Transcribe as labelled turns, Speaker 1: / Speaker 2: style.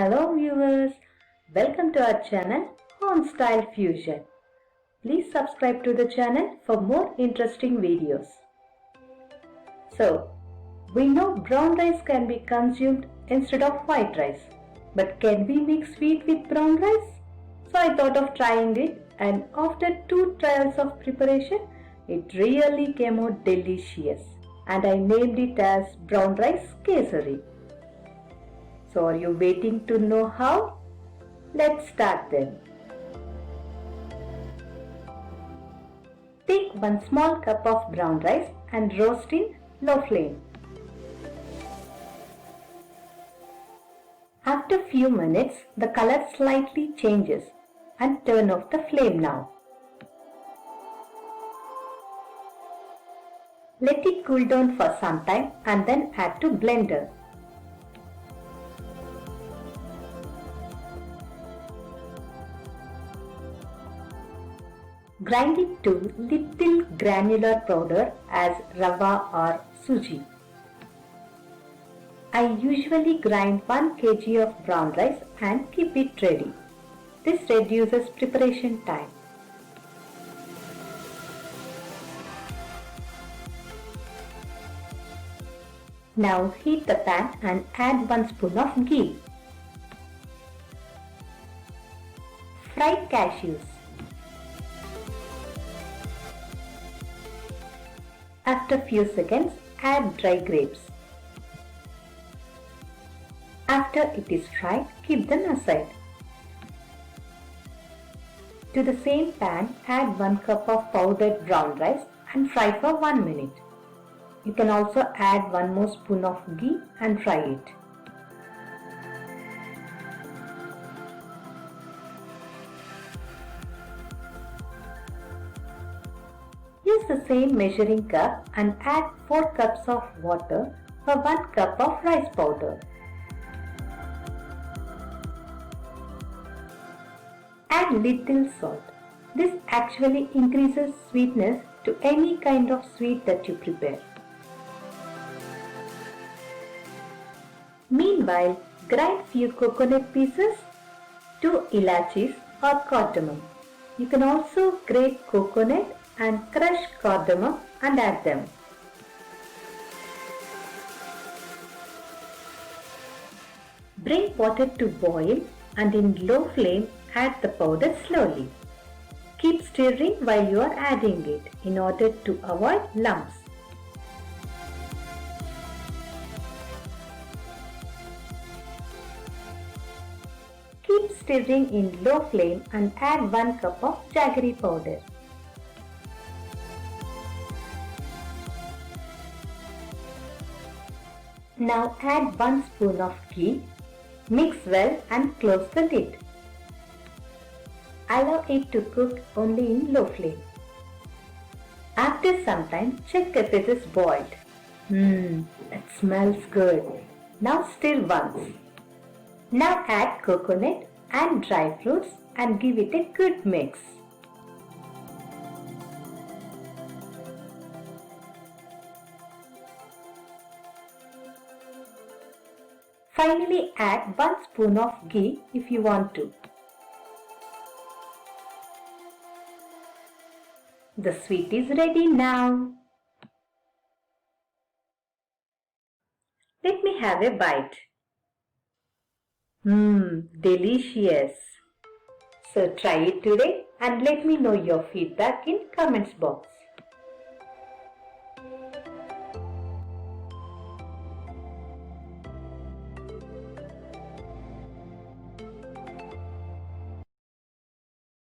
Speaker 1: Hello viewers, welcome to our channel Homestyle Fusion. Please subscribe to the channel for more interesting videos. So, we know brown rice can be consumed instead of white rice. But can we mix wheat with brown rice? So I thought of trying it, and after 2 trials of preparation, it really came out delicious. And I named it as brown rice kesari. So are you waiting to know how? Let's start then. Take 1 small cup of brown rice and roast in low flame. After few minutes, the color slightly changes and turn off the flame now. Let it cool down for some time and then add to blender. Grind it to little granular powder as rava or suji. I usually grind 1 kg of brown rice and keep it ready. This reduces preparation time. Now heat the pan and add 1 spoon of ghee. Fry cashews. After few seconds, add dry grapes. After it is fried, keep them aside. To the same pan, add 1 cup of powdered brown rice and fry for 1 minute. You can also add 1 more spoon of ghee and fry it. Use the same measuring cup and add 4 cups of water for 1 cup of rice powder. Add little salt. This actually increases sweetness to any kind of sweet that you prepare. Meanwhile, grind few coconut pieces, 2 ilachis or cardamom. You can also grate coconut and crush cardamom and add them. Bring water to boil and in low flame add the powder slowly. Keep stirring while you are adding it in order to avoid lumps. Keep stirring in low flame and add 1 cup of jaggery powder. Now add 1 spoon of ghee, mix well and close the lid. Allow it to cook only in low flame. After some time, check if it is boiled. It smells good. Now stir once. Now add coconut and dry fruits and give it a good mix. Finally add 1 spoon of ghee if you want to. The sweet is ready now. Let me have a bite. Delicious. So try it today and let me know your feedback in comments box.